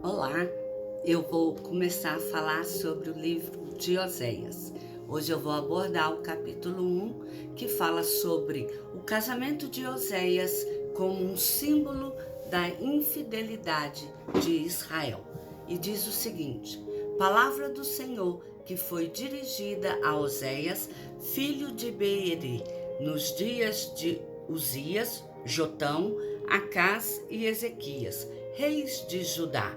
Olá, eu vou começar a falar sobre o livro de Oséias. Hoje eu vou abordar o capítulo 1, que fala sobre o casamento de Oséias como um símbolo da infidelidade de Israel. E diz o seguinte: palavra do Senhor que foi dirigida a Oséias, filho de Beeri, nos dias de Uzias, Jotão, Acás e Ezequias, reis de Judá,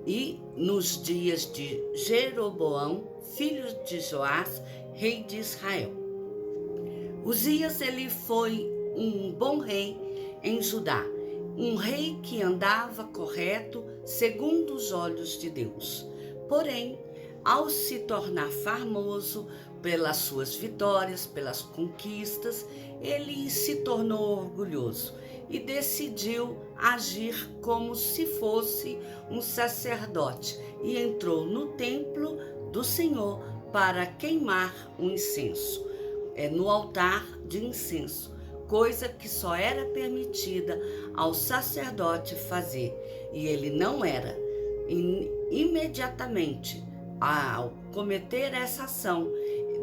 e nos dias de Jeroboão, filho de Joás, rei de Israel. Uzias ele foi um bom rei em Judá, um rei que andava correto segundo os olhos de Deus. Porém, ao se tornar famoso pelas suas vitórias, pelas conquistas, ele se tornou orgulhoso e decidiu agir como se fosse um sacerdote e entrou no templo do Senhor para queimar o incenso, no altar de incenso, coisa que só era permitida ao sacerdote fazer, e ele não era. Imediatamente, ao cometer essa ação,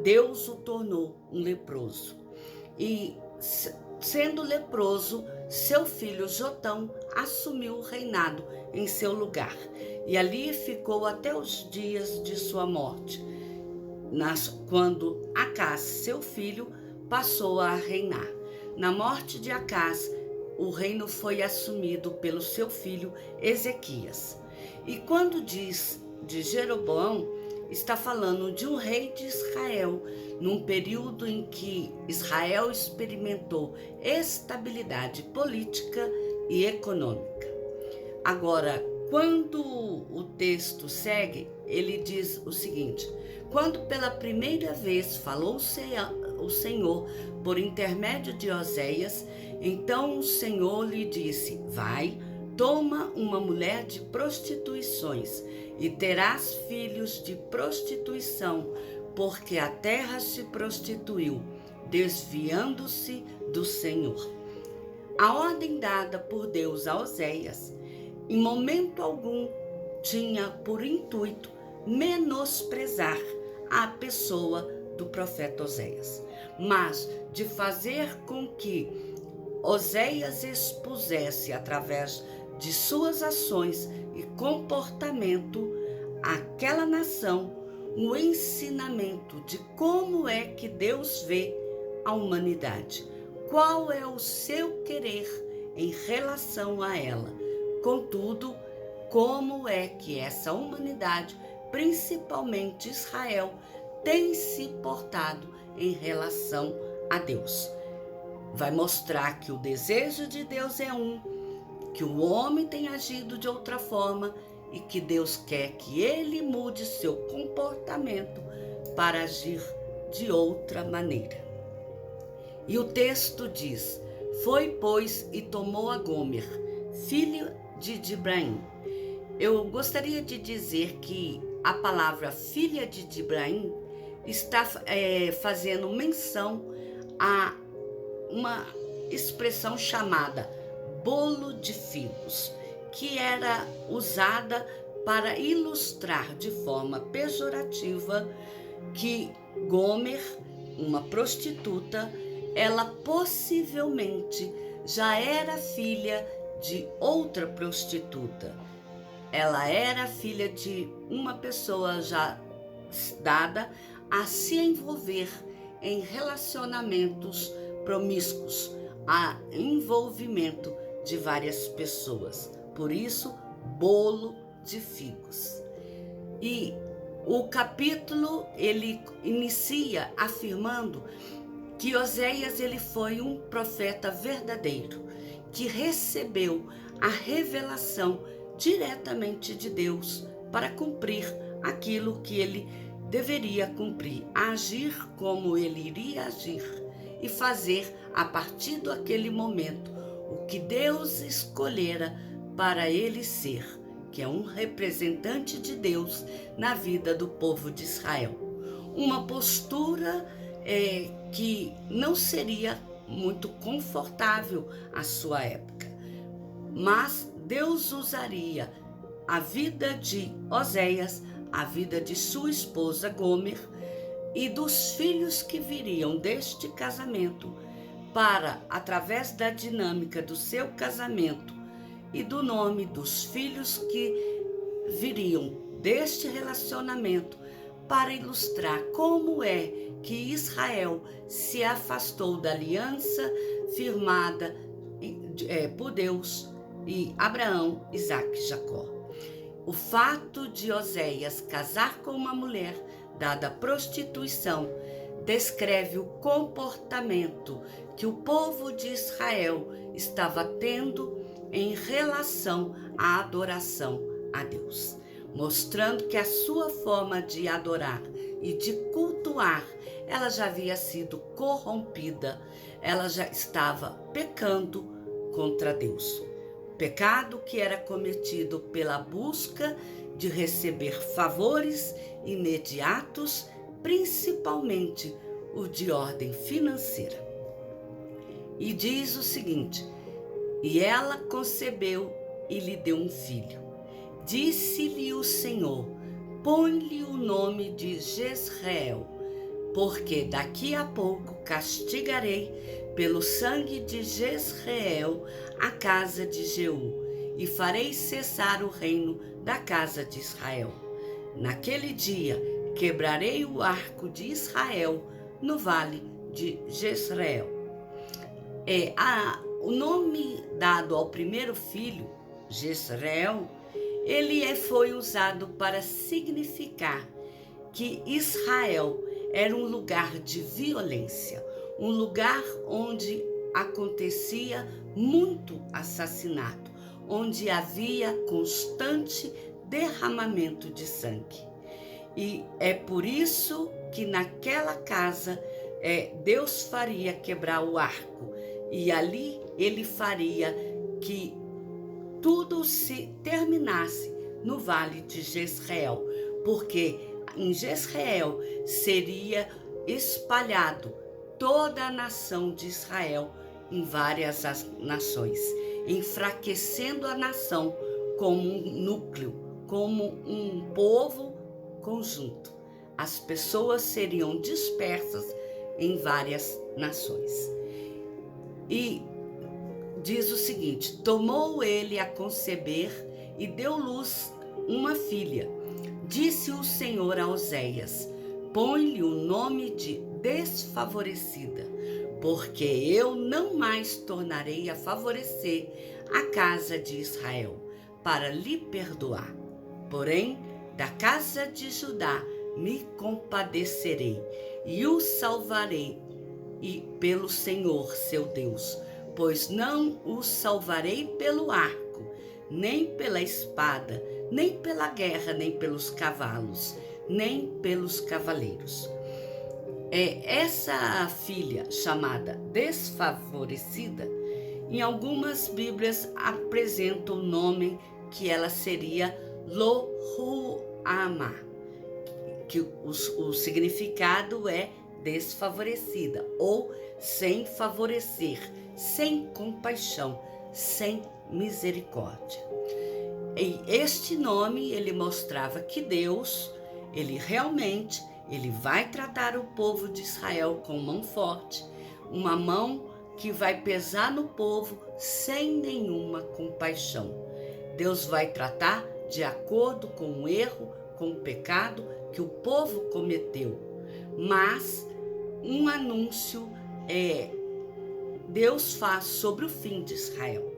Deus o tornou um leproso. E sendo leproso, seu filho Jotão assumiu o reinado em seu lugar. E ali ficou até os dias de sua morte, quando Acás, seu filho, passou a reinar. Na morte de Acás, o reino foi assumido pelo seu filho Ezequias. E quando diz de Jeroboão, está falando de um rei de Israel, num período em que Israel experimentou estabilidade política e econômica. Agora, quando o texto segue, ele diz o seguinte: quando pela primeira vez falou o Senhor por intermédio de Oséias, então o Senhor lhe disse: vai, toma uma mulher de prostituições e terás filhos de prostituição, porque a terra se prostituiu, desviando-se do Senhor. A ordem dada por Deus a Oséias, em momento algum, tinha por intuito menosprezar a pessoa do profeta Oséias, mas de fazer com que Oséias expusesse, através de suas ações e comportamento, àquela nação um ensinamento de como é que Deus vê a humanidade, qual é o seu querer em relação a ela. Contudo, como é que essa humanidade, principalmente Israel, tem se portado em relação a Deus. Vai mostrar que o desejo de Deus é um, que o homem tem agido de outra forma e que Deus quer que ele mude seu comportamento para agir de outra maneira. E o texto diz: foi, pois, e tomou a Gomer, filho de Dibraim. Eu gostaria de dizer que a palavra filha de Dibraim está fazendo menção a uma expressão chamada bolo de figos, que era usada para ilustrar de forma pejorativa que Gomer, uma prostituta, ela possivelmente já era filha de outra prostituta. Ela era filha de uma pessoa já dada a se envolver em relacionamentos promíscuos, a envolvimento de várias pessoas. Por isso, bolo de figos. E o capítulo ele inicia afirmando que Oséias ele foi um profeta verdadeiro, que recebeu a revelação diretamente de Deus para cumprir aquilo que ele deveria cumprir, agir como ele iria agir e fazer a partir daquele momento o que Deus escolhera para ele ser, que é um representante de Deus na vida do povo de Israel. Uma postura que não seria muito confortável à sua época, mas Deus usaria a vida de Oséias, a vida de sua esposa Gomer e dos filhos que viriam deste casamento, para, através da dinâmica do seu casamento e do nome dos filhos que viriam deste relacionamento, para ilustrar como é que Israel se afastou da aliança firmada por Deus e Abraão, Isaque e Jacó. O fato de Oséias casar com uma mulher dada à prostituição descreve o comportamento que o povo de Israel estava tendo em relação à adoração a Deus, mostrando que a sua forma de adorar e de cultuar, ela já havia sido corrompida, ela já estava pecando contra Deus. Pecado que era cometido pela busca de receber favores imediatos, principalmente o de ordem financeira. E diz o seguinte: e ela concebeu e lhe deu um filho. Disse-lhe o Senhor: põe-lhe o nome de Jezreel, porque daqui a pouco castigarei pelo sangue de Jezreel a casa de Jeú, e farei cessar o reino da casa de Israel. Naquele dia quebrarei o arco de Israel no vale de Jezreel. O nome dado ao primeiro filho, Jezreel, ele foi usado para significar que Israel era um lugar de violência, um lugar onde acontecia muito assassinato, onde havia constante derramamento de sangue. E é por isso que naquela casa Deus faria quebrar o arco, e ali ele faria que tudo se terminasse no vale de Jezreel, porque em Jezreel seria espalhado toda a nação de Israel em várias nações, enfraquecendo a nação como um núcleo, como um povo conjunto. As pessoas seriam dispersas em várias nações. E diz o seguinte: tomou ele a conceber e deu luz uma filha. Disse o Senhor a Oséias: põe-lhe o nome de desfavorecida, porque eu não mais tornarei a favorecer a casa de Israel, para lhe perdoar. Porém, da casa de Judá me compadecerei e o salvarei, e pelo Senhor seu Deus, pois não o salvarei pelo arco, nem pela espada, nem pela guerra, nem pelos cavalos, nem pelos cavaleiros. Essa filha chamada desfavorecida, em algumas Bíblias apresenta o nome que ela seria Lo-Ruhamah, que o significado é desfavorecida ou sem favorecer, sem compaixão, sem misericórdia. E este nome ele mostrava que Deus, ele vai tratar o povo de Israel com mão forte, uma mão que vai pesar no povo sem nenhuma compaixão. Deus vai tratar de acordo com o erro, com o pecado que o povo cometeu. Mas um anúncio Deus faz sobre o fim de Israel,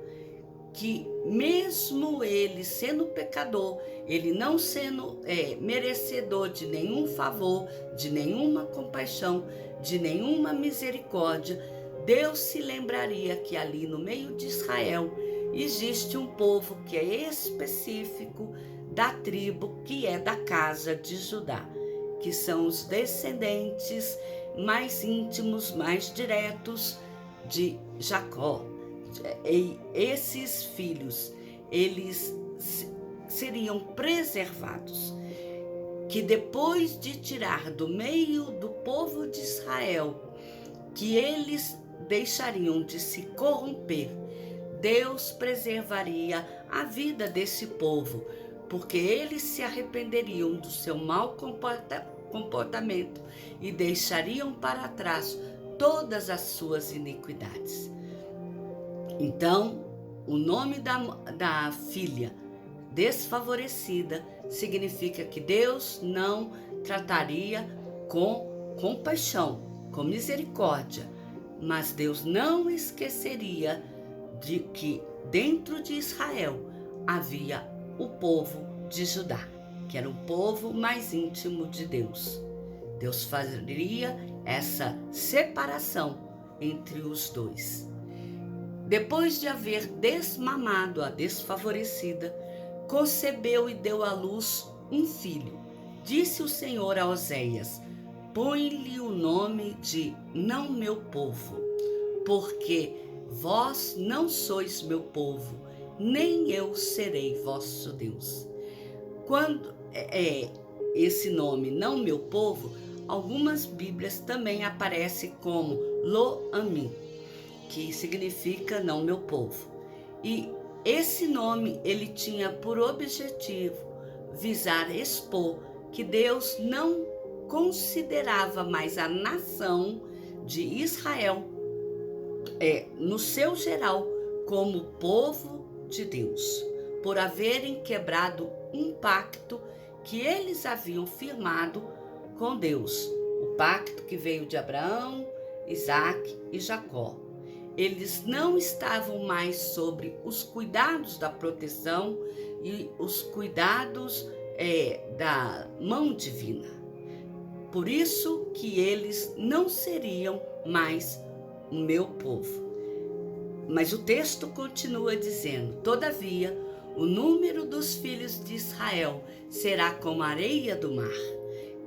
que mesmo ele sendo pecador, ele não sendo merecedor de nenhum favor, de nenhuma compaixão, de nenhuma misericórdia, Deus se lembraria que ali no meio de Israel existe um povo que é específico da tribo que é da casa de Judá, que são os descendentes mais íntimos, mais diretos de Jacó. E esses filhos, eles seriam preservados, que depois de tirar do meio do povo de Israel, que eles deixariam de se corromper, Deus preservaria a vida desse povo, porque eles se arrependeriam do seu mau comportamento e deixariam para trás todas as suas iniquidades. Então, o nome da filha desfavorecida significa que Deus não trataria com compaixão, com misericórdia, mas Deus não esqueceria de que dentro de Israel havia o povo de Judá, que era o povo mais íntimo de Deus. Deus faria essa separação entre os dois. Depois de haver desmamado a desfavorecida, concebeu e deu à luz um filho. Disse o Senhor a Oséias: põe-lhe o nome de não meu povo, porque vós não sois meu povo, nem eu serei vosso Deus. Quando esse nome não meu povo, algumas Bíblias também aparece como Lo-Ami, que significa não meu povo. E esse nome ele tinha por objetivo visar expor que Deus não considerava mais a nação de Israel, no seu geral, como povo de Deus, por haverem quebrado um pacto que eles haviam firmado com Deus, o pacto que veio de Abraão, Isaque e Jacó. Eles não estavam mais sobre os cuidados da proteção e os cuidados da mão divina. Por isso que eles não seriam mais o meu povo. Mas o texto continua dizendo: todavia, o número dos filhos de Israel será como a areia do mar,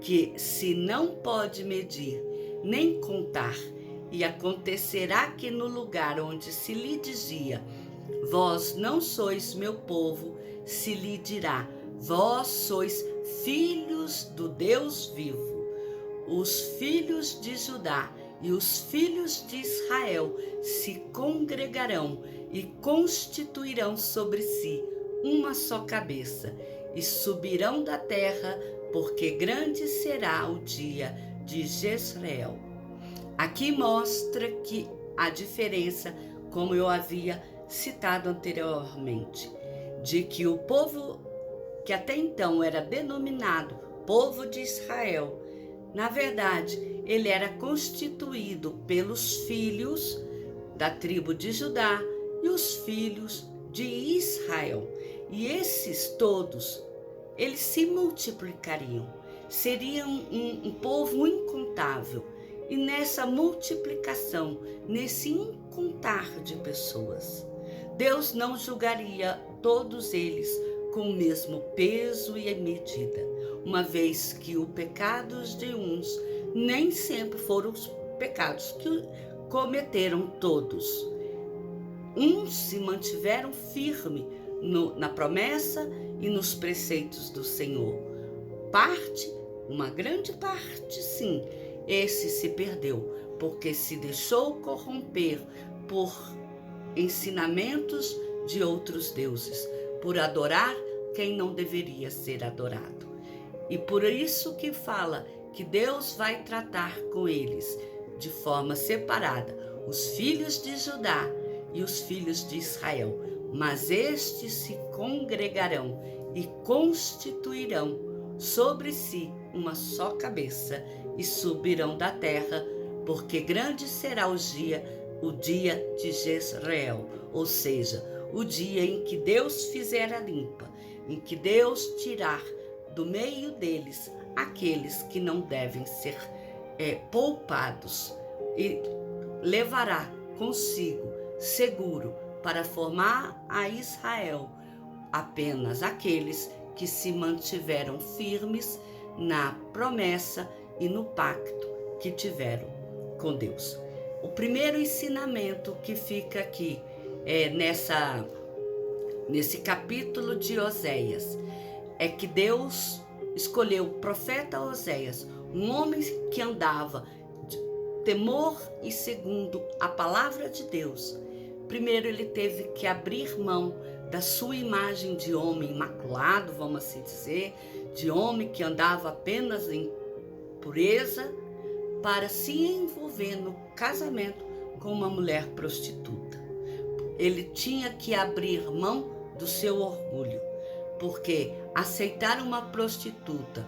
que se não pode medir nem contar. E acontecerá que no lugar onde se lhe dizia: vós não sois meu povo, se lhe dirá: vós sois filhos do Deus vivo. Os filhos de Judá e os filhos de Israel se congregarão e constituirão sobre si uma só cabeça, e subirão da terra, porque grande será o dia de Jezreel. Aqui mostra que a diferença, como eu havia citado anteriormente, de que o povo que até então era denominado povo de Israel, na verdade, ele era constituído pelos filhos da tribo de Judá e os filhos de Israel. E esses todos, eles se multiplicariam, seriam um povo incontável. E nessa multiplicação, nesse incontar de pessoas, Deus não julgaria todos eles com o mesmo peso e medida, uma vez que os pecados de uns nem sempre foram os pecados que cometeram todos. Uns se mantiveram firmes na promessa e nos preceitos do Senhor. Uma grande parte, sim, esse se perdeu, porque se deixou corromper por ensinamentos de outros deuses, por adorar quem não deveria ser adorado. E por isso que fala que Deus vai tratar com eles de forma separada, os filhos de Judá e os filhos de Israel, mas estes se congregarão e constituirão sobre si uma só cabeça e subirão da terra, porque grande será o dia de Jezreel, ou seja, o dia em que Deus fizer a limpa, em que Deus tirar do meio deles aqueles que não devem ser poupados, e levará consigo seguro para formar a Israel apenas aqueles que se mantiveram firmes na promessa e no pacto que tiveram com Deus. O primeiro ensinamento que fica aqui nesse capítulo de Oséias é que Deus escolheu o profeta Oséias, um homem que andava de temor e segundo a palavra de Deus, primeiro ele teve que abrir mão da sua imagem de homem imaculado, vamos assim dizer, de homem que andava apenas em pureza, para se envolver no casamento com uma mulher prostituta. Ele tinha que abrir mão do seu orgulho, porque aceitar uma prostituta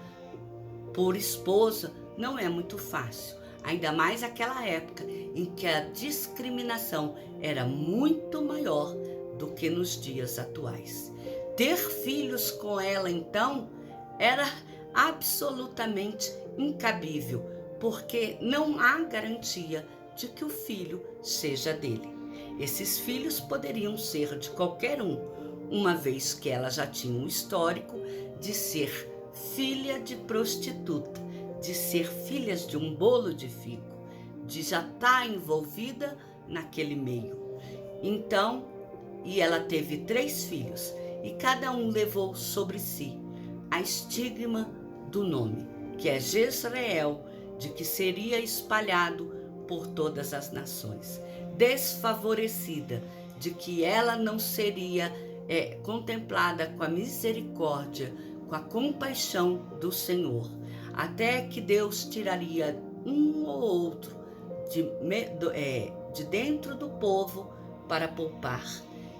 por esposa não é muito fácil, ainda mais naquela época em que a discriminação era muito maior do que nos dias atuais. Ter filhos com ela, então, era absolutamente incabível, porque não há garantia de que o filho seja dele. Esses filhos poderiam ser de qualquer um, uma vez que ela já tinha um histórico de ser filha de prostituta, de ser filha de um bolo de figo, de já estar envolvida naquele meio. Então, e ela teve 3 filhos, e cada um levou sobre si a estigma do nome, que é Jezreel, de que seria espalhado por todas as nações. Desfavorecida, de que ela não seria contemplada com a misericórdia, com a compaixão do Senhor, até que Deus tiraria um ou outro de dentro do povo para poupar.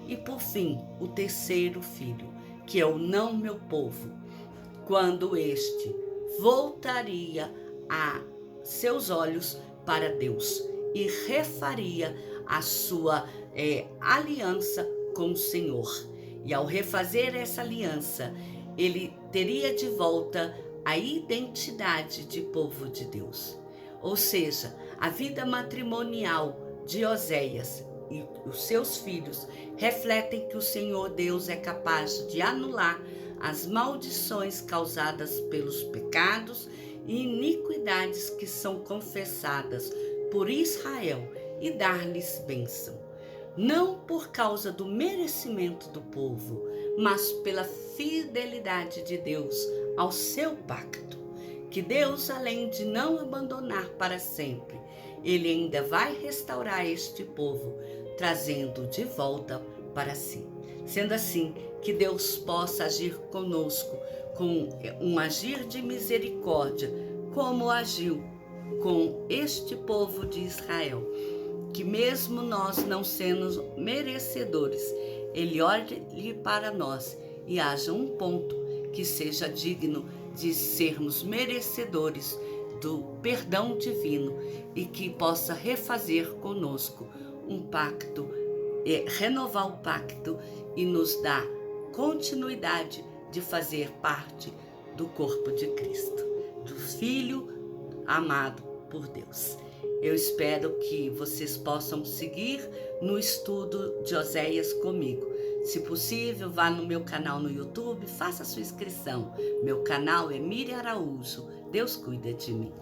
E por fim, o terceiro filho, que é o não meu povo, quando este voltaria a seus olhos para Deus e refaria a sua aliança com o Senhor. E ao refazer essa aliança, ele teria de volta a identidade de povo de Deus. Ou seja, a vida matrimonial de Oséias e os seus filhos refletem que o Senhor Deus é capaz de anular as maldições causadas pelos pecados e iniquidades que são confessadas por Israel e dar-lhes bênção. Não por causa do merecimento do povo, mas pela fidelidade de Deus ao seu pacto. Que Deus, além de não abandonar para sempre, Ele ainda vai restaurar este povo, trazendo de volta para si. Sendo assim, que Deus possa agir conosco com um agir de misericórdia, como agiu com este povo de Israel. Que mesmo nós não sendo merecedores, Ele olhe para nós e haja um ponto que seja digno de sermos merecedores do perdão divino e que possa refazer conosco um pacto, renovar o pacto e nos dar continuidade de fazer parte do corpo de Cristo, do Filho amado por Deus. Eu espero que vocês possam seguir no estudo de Oséias comigo. Se possível, vá no meu canal no YouTube, faça sua inscrição. Meu canal é Miriam Araújo. Deus cuida de mim.